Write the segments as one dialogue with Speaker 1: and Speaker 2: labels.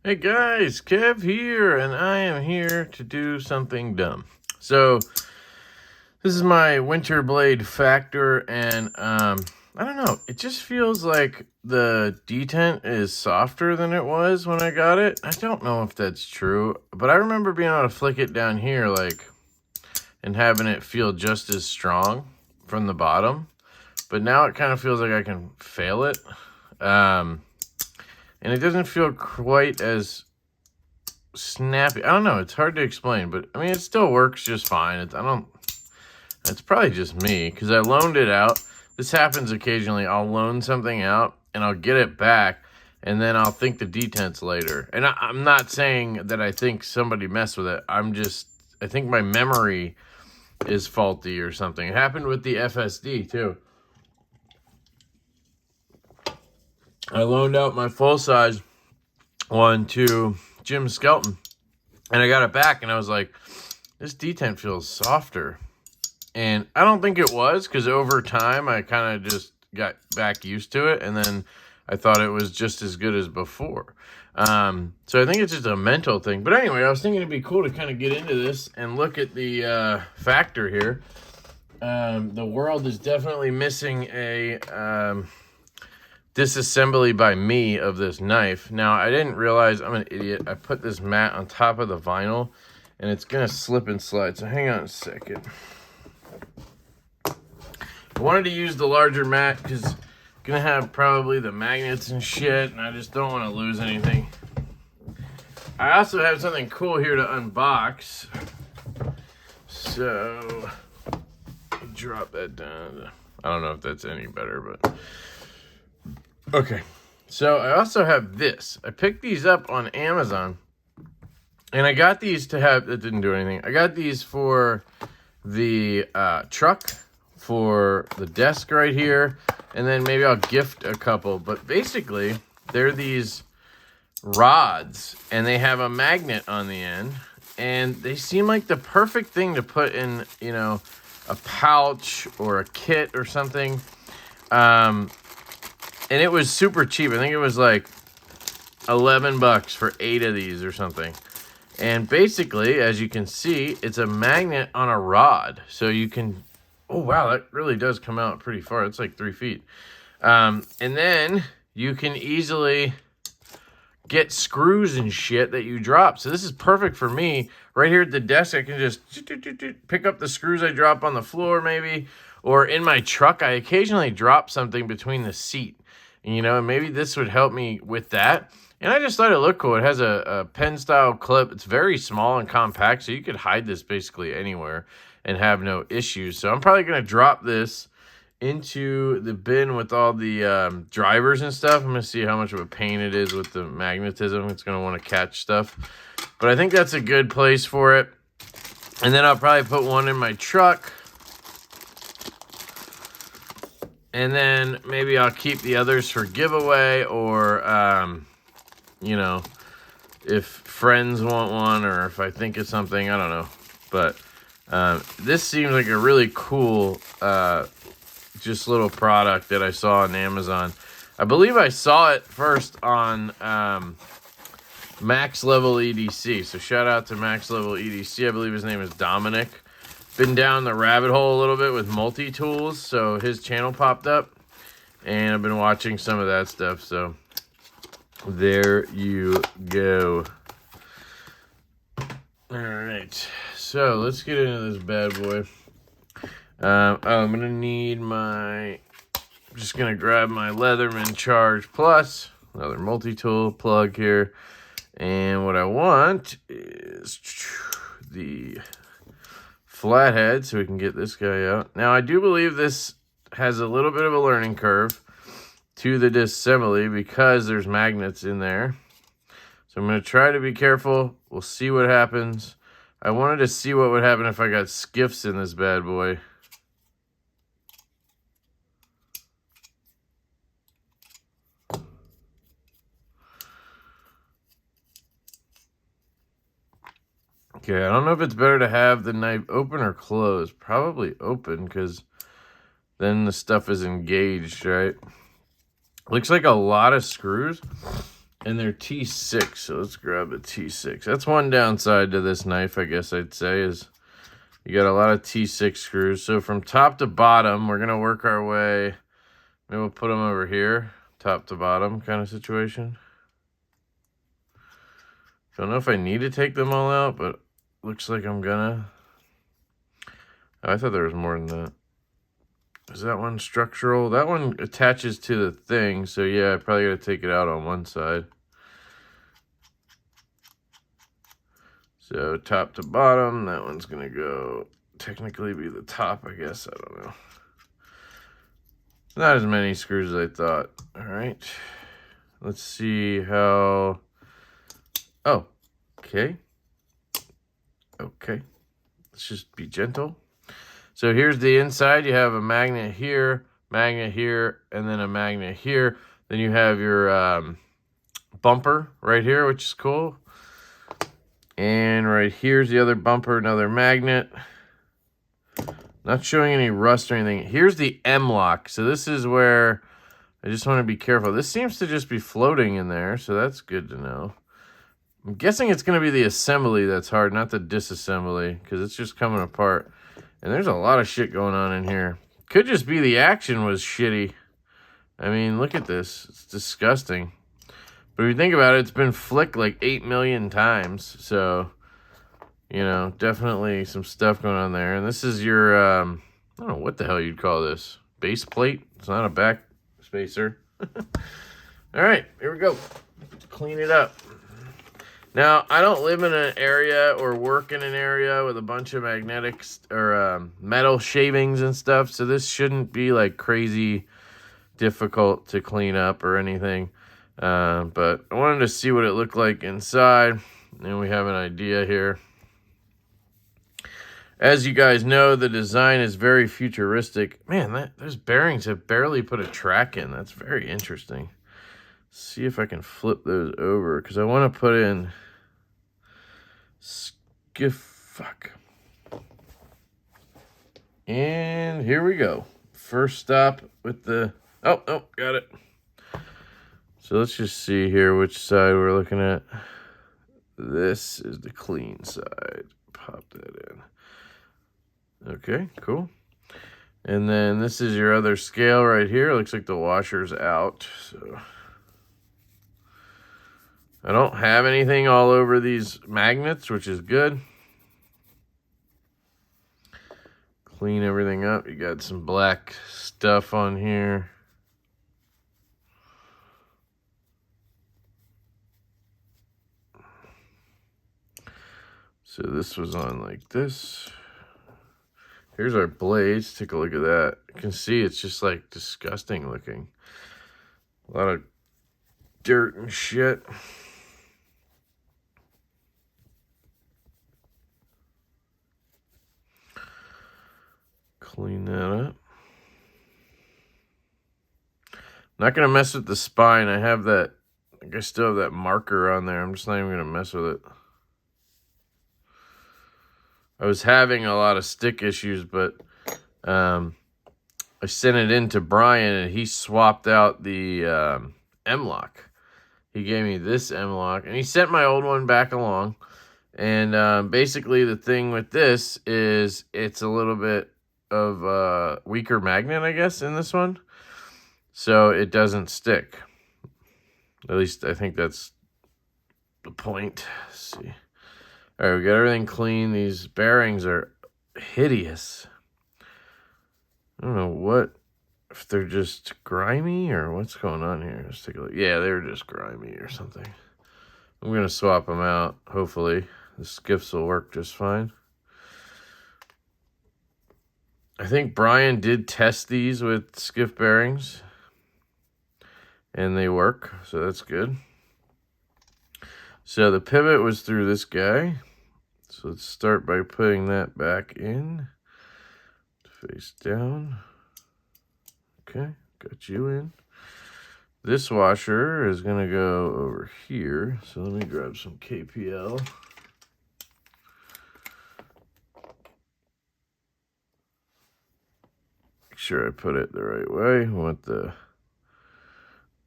Speaker 1: Hey guys, Kev here, and I am here to do something dumb. So, this is my winter blade factor, and I don't know, it just feels like the detent is softer than it was when I got it. I don't know if that's true, but I remember being able to flick it down here, and having it feel just as strong from the bottom. But now it kind of feels like I can fail it. And it doesn't feel quite as snappy. I don't know. It's hard to explain, but I mean, it still works just fine. It's probably just me because I loaned it out. This happens occasionally. I'll loan something out and I'll get it back and then I'll think the detents later. And I'm not saying that I think somebody messed with it. I think my memory is faulty or something. It happened with the FSD too. I loaned out my full-size one to Jim Skelton, and I got it back, and I was like, this detent feels softer. And I don't think it was, because over time, I kind of just got back used to it, and then I thought it was just as good as before. So I think it's just a mental thing. But anyway, I was thinking it'd be cool to kind of get into this and look at the factor here. The world is definitely missing a disassembly by me of this knife. Now, I didn't realize, I'm an idiot, I put this mat on top of the vinyl and it's gonna slip and slide, so hang on a second. I wanted to use the larger mat because it's gonna have probably the magnets and shit, and I just don't want to lose anything. I also have something cool here to unbox, so drop that down. I don't know if that's any better, but okay, so I also have this. I picked these up on Amazon, and I got these to have, it didn't do anything. I got these for the truck, for the desk right here, and then maybe I'll gift a couple. But basically, they're these rods, and they have a magnet on the end, and they seem like the perfect thing to put in, you know, a pouch or a kit or something. And it was super cheap. I think it was like $11 for 8 of these or something. And basically, as you can see, it's a magnet on a rod. So you can, oh wow, that really does come out pretty far. It's like 3 feet. And then you can easily get screws and shit that you drop. So this is perfect for me. Right here at the desk, I can just pick up the screws I drop on the floor maybe. Or in my truck, I occasionally drop something between the seat. You know, and maybe this would help me with that. And I just thought it looked cool. It has a pen-style clip. It's very small and compact, so you could hide this basically anywhere and have no issues. So I'm probably going to drop this into the bin with all the drivers and stuff. I'm going to see how much of a pain it is with the magnetism. It's going to want to catch stuff. But I think that's a good place for it. And then I'll probably put one in my truck. And then maybe I'll keep the others for giveaway, or, you know, if friends want one, or if I think it's something, I don't know. But this seems like a really cool, just little product that I saw on Amazon. I believe I saw it first on Max Level EDC. So shout out to Max Level EDC. I believe his name is Dominic. Been down the rabbit hole a little bit with multi-tools, so his channel popped up, and I've been watching some of that stuff, so there you go. Alright, so let's get into this bad boy. I'm going to need my, just going to grab my Leatherman Charge Plus, another multi-tool plug here, and what I want is the flathead, so we can get this guy out. Now, I do believe this has a little bit of a learning curve to the disassembly because there's magnets in there. So I'm going to try to be careful. We'll see what happens. I wanted to see what would happen if I got skiffs in this bad boy. Okay, I don't know if it's better to have the knife open or closed. Probably open, because then the stuff is engaged, right? Looks like a lot of screws. And they're T6, so let's grab a T6. That's one downside to this knife, I guess I'd say, is you got a lot of T6 screws. So from top to bottom, we're going to work our way. Maybe we'll put them over here, top to bottom kind of situation. Don't know if I need to take them all out, but looks like I'm gonna. Oh, I thought there was more than that. Is that one structural? That one attaches to the thing, so yeah, I probably gotta take it out on one side. So top to bottom, that one's gonna go, technically be the top, I guess, I don't know. Not as many screws as I thought. All right, let's see how, oh, okay. Okay, let's just be gentle. So here's the inside. You have a magnet here, and then a magnet here. Then you have your bumper right here, which is cool. And right here's the other bumper, another magnet. Not showing any rust or anything. Here's the M-lock. So this is where I just want to be careful. This seems to just be floating in there, so that's good to know. I'm guessing it's going to be the assembly that's hard, not the disassembly, because it's just coming apart. And there's a lot of shit going on in here. Could just be the action was shitty. I mean, look at this. It's disgusting. But if you think about it, it's been flicked like 8 million times. So, you know, definitely some stuff going on there. And this is your, I don't know what the hell you'd call this. Base plate? It's not a back spacer. All right, here we go. Let's clean it up. Now, I don't live in an area or work in an area with a bunch of magnetics or metal shavings and stuff, so this shouldn't be like crazy difficult to clean up or anything. But I wanted to see what it looked like inside, and we have an idea here. As you guys know, the design is very futuristic. Man, those bearings have barely put a track in. That's very interesting. Let's see if I can flip those over, because I want to put in Skiff. Fuck. And here we go. First stop with the... Oh, got it. So let's just see here which side we're looking at. This is the clean side. Pop that in. Okay, cool. And then this is your other scale right here. Looks like the washer's out. So I don't have anything all over these magnets, which is good. Clean everything up. You got some black stuff on here. So this was on like this. Here's our blades. Take a look at that. You can see it's just like disgusting looking. A lot of dirt and shit. Clean that up. Not going to mess with the spine. I have that, I still have that marker on there. I'm just not even going to mess with it. I was having a lot of stick issues, but I sent it in to Brian, and he swapped out the M-lock. He gave me this M-lock, and he sent my old one back along. And basically the thing with this is it's a little bit of a weaker magnet, I guess, in this one. So it doesn't stick. At least I think that's the point. Let's see. All right, we got everything clean. These bearings are hideous. I don't know if they're just grimy or what's going on here. Let's take a look. Yeah, they're just grimy or something. I'm going to swap them out, hopefully. The Skiffs will work just fine. I think Brian did test these with Skiff bearings, and they work, so that's good. So the pivot was through this guy. So let's start by putting that back in. Face down. Okay, got you in. This washer is going to go over here. So let me grab some KPL. Make sure I put it the right way. We want the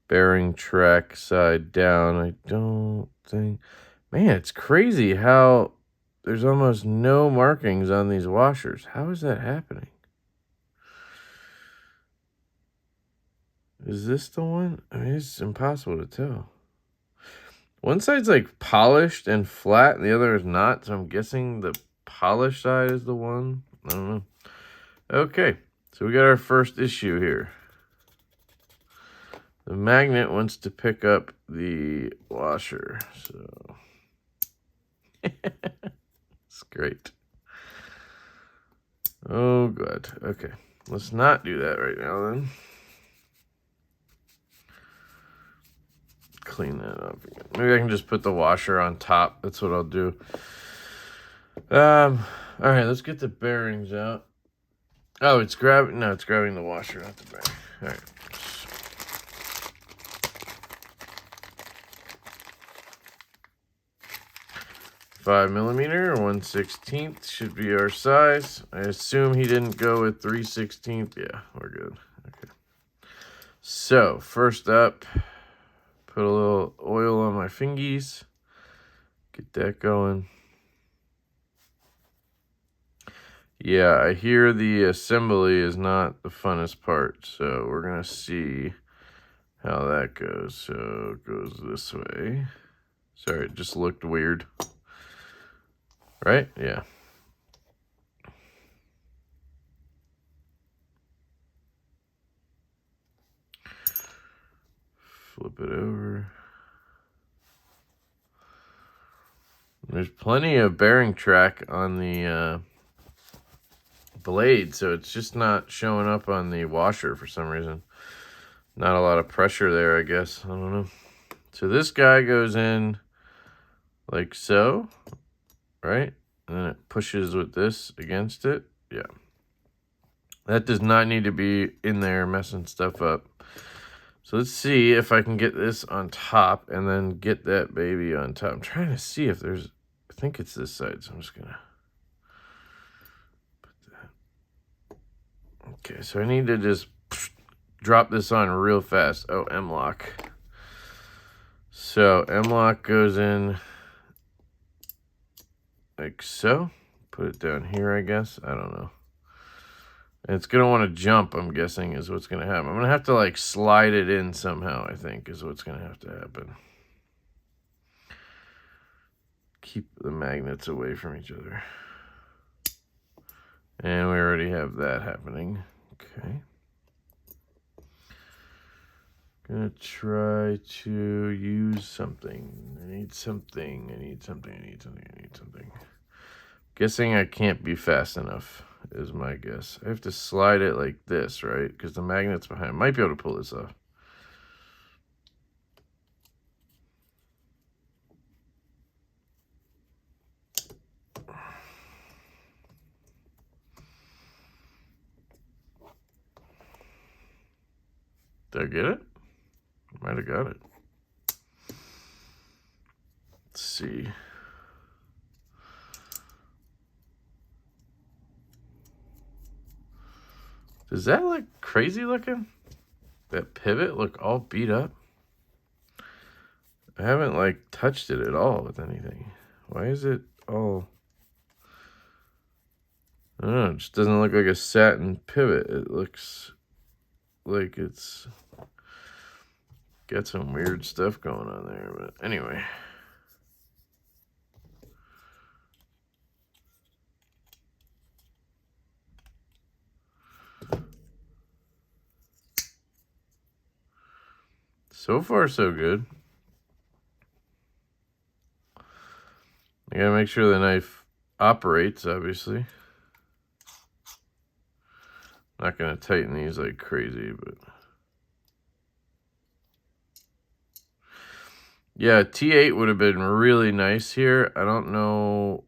Speaker 1: bearing track side down. I don't think... Man, it's crazy how there's almost no markings on these washers. How is that happening? Is this the one? I mean, it's impossible to tell. One side's like polished and flat, and the other is not. So I'm guessing the polished side is the one. I don't know. Okay, so we got our first issue here. The magnet wants to pick up the washer, so it's great. Oh, good. Okay, let's not do that right now then. Clean that up again. Maybe I can just put the washer on top. That's what I'll do. All right, let's get the bearings out. Oh, it's grabbing. No, it's grabbing the washer, not the bearing. All right. 5mm or 1/16 should be our size. I assume he didn't go with 3/16. Yeah, we're good. Okay. So first up, put a little oil on my fingies. Get that going. Yeah, I hear the assembly is not the funnest part, so we're gonna see how that goes. So it goes this way. Sorry, it just looked weird. Right? Yeah. Flip it over. There's plenty of bearing track on the blade, so it's just not showing up on the washer for some reason. Not a lot of pressure there, I guess. I don't know. So this guy goes in like so, right? And then it pushes with this against it. Yeah. That does not need to be in there messing stuff up. So let's see if I can get this on top and then get that baby on top. I'm trying to see if there's... I think it's this side, so I'm just going to put that. Okay, so I need to just drop this on real fast. Oh, M-lock. So M-lock goes in like so. Put it down here, I guess. I don't know. And it's going to want to jump, I'm guessing, is what's going to happen. I'm going to have to, like, slide it in somehow, I think, is what's going to have to happen. Keep the magnets away from each other. And we already have that happening. Okay. Gonna try to use something. I need something. Guessing I can't be fast enough is my guess. I have to slide it like this, right? Because the magnet's behind. I might be able to pull this off. Did I get it? Might have got it. Let's see. Does that look crazy looking? That pivot look all beat up? I haven't like touched it at all with anything. Why is it all... I don't know, it just doesn't look like a satin pivot. It looks like it's got some weird stuff going on there, but anyway. So far, so good. I gotta make sure the knife operates, obviously. Not gonna tighten these like crazy, but... Yeah, T8 would have been really nice here. I don't know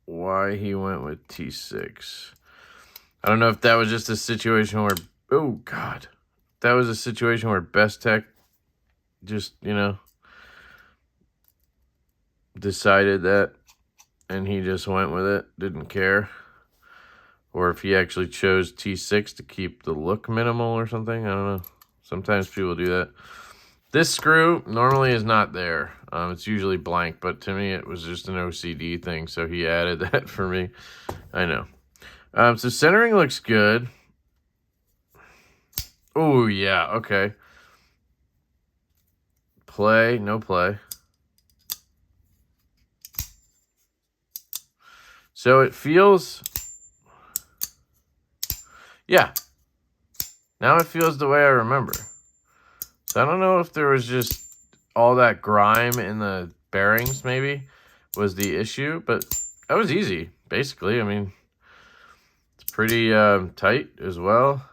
Speaker 1: why he went with T6. I don't know if that was just a situation where... Oh, God. That was a situation where Best Tech just, you know, decided that and he just went with it, didn't care. Or if he actually chose T6 to keep the look minimal or something. I don't know. Sometimes people do that. This screw normally is not there. It's usually blank, but to me it was just an OCD thing, so he added that for me. I know. So centering looks good. Oh, yeah, okay. Play, no play. So it feels... Yeah. Now it feels the way I remember. So I don't know if there was just all that grime in the bearings, maybe, was the issue. But that was easy, basically. I mean, it's pretty tight as well.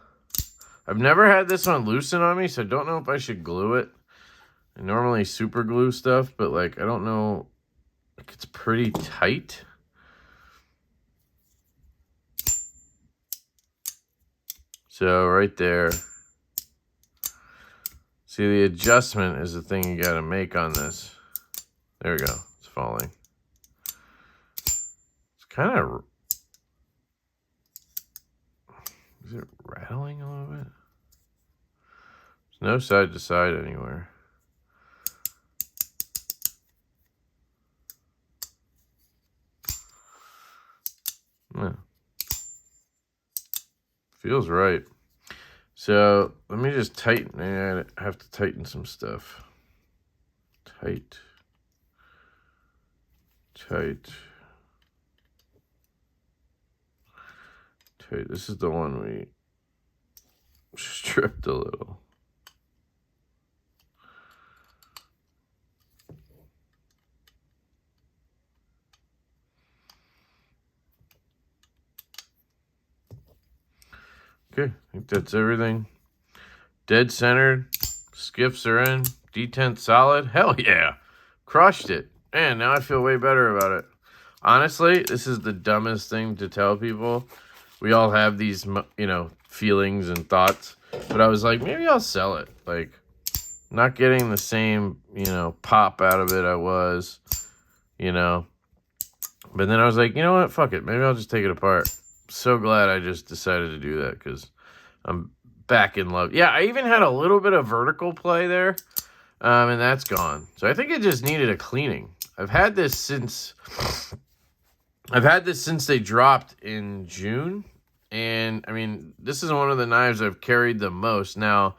Speaker 1: I've never had this one loosen on me, so I don't know if I should glue it. I normally super glue stuff, but, like, I don't know. Like, it's pretty tight. So right there. See, the adjustment is the thing you got to make on this. There we go. It's falling. It's kind of... Is it rattling a little bit? There's no side to side anywhere. Yeah. Feels right. So let me just tighten. I have to tighten some stuff. Tight. This is the one we stripped a little. Okay, I think that's everything. Dead centered. Skiffs are in. Detent solid. Hell yeah. Crushed it. Man, now I feel way better about it. Honestly, this is the dumbest thing to tell people. We all have these, you know, feelings and thoughts. But I was like, maybe I'll sell it. Like, not getting the same, you know, pop out of it I was, you know. But then I was like, you know what? Fuck it. Maybe I'll just take it apart. So glad I just decided to do that because I'm back in love. Yeah, I even had a little bit of vertical play there, and that's gone. So I think it just needed a cleaning. I've had this since they dropped in June, and I mean, this is one of the knives I've carried the most. Now,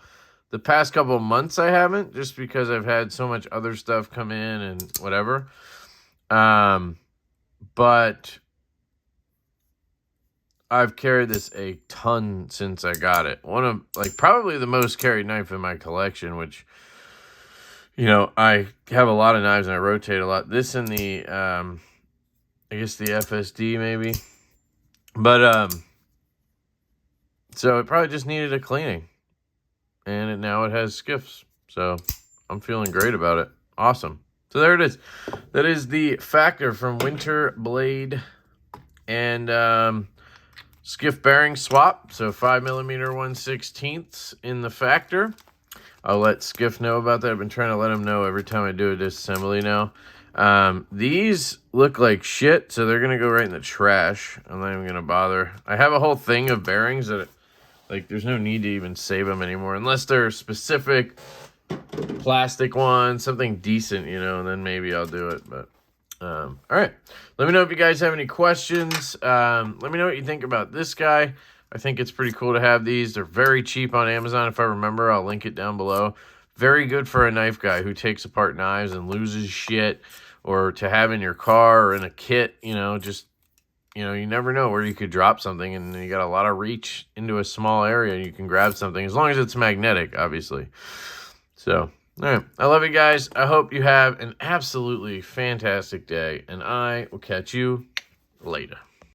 Speaker 1: the past couple of months I haven't, just because I've had so much other stuff come in and whatever. But I've carried this a ton since I got it. One of, like, probably the most carried knife in my collection, which, you know, I have a lot of knives and I rotate a lot. This and the, I guess the FSD maybe. But, so it probably just needed a cleaning. And now it has skiffs. So I'm feeling great about it. Awesome. So there it is. That is the Factor from Winter Blade. And, skiff bearing swap, so 5mm 1/16 in the Factor. I'll let Skiff know about that. I've been trying to let him know every time I do a disassembly now. These look like shit, so they're going to go right in the trash. I'm not even going to bother. I have a whole thing of bearings that, like, there's no need to even save them anymore, unless they're specific plastic ones, something decent, you know, and then maybe I'll do it, but... all right, let me know if you guys have any questions. Let me know what you think about this guy. I think it's pretty cool to have these. They're very cheap on Amazon. If I remember, I'll link it down below. Very good for a knife guy who takes apart knives and loses shit, or to have in your car or in a kit, you know, just, you know, you never know where you could drop something, and you got a lot of reach into a small area and you can grab something, as long as it's magnetic, obviously. So... all right, I love you guys. I hope you have an absolutely fantastic day, and I will catch you later.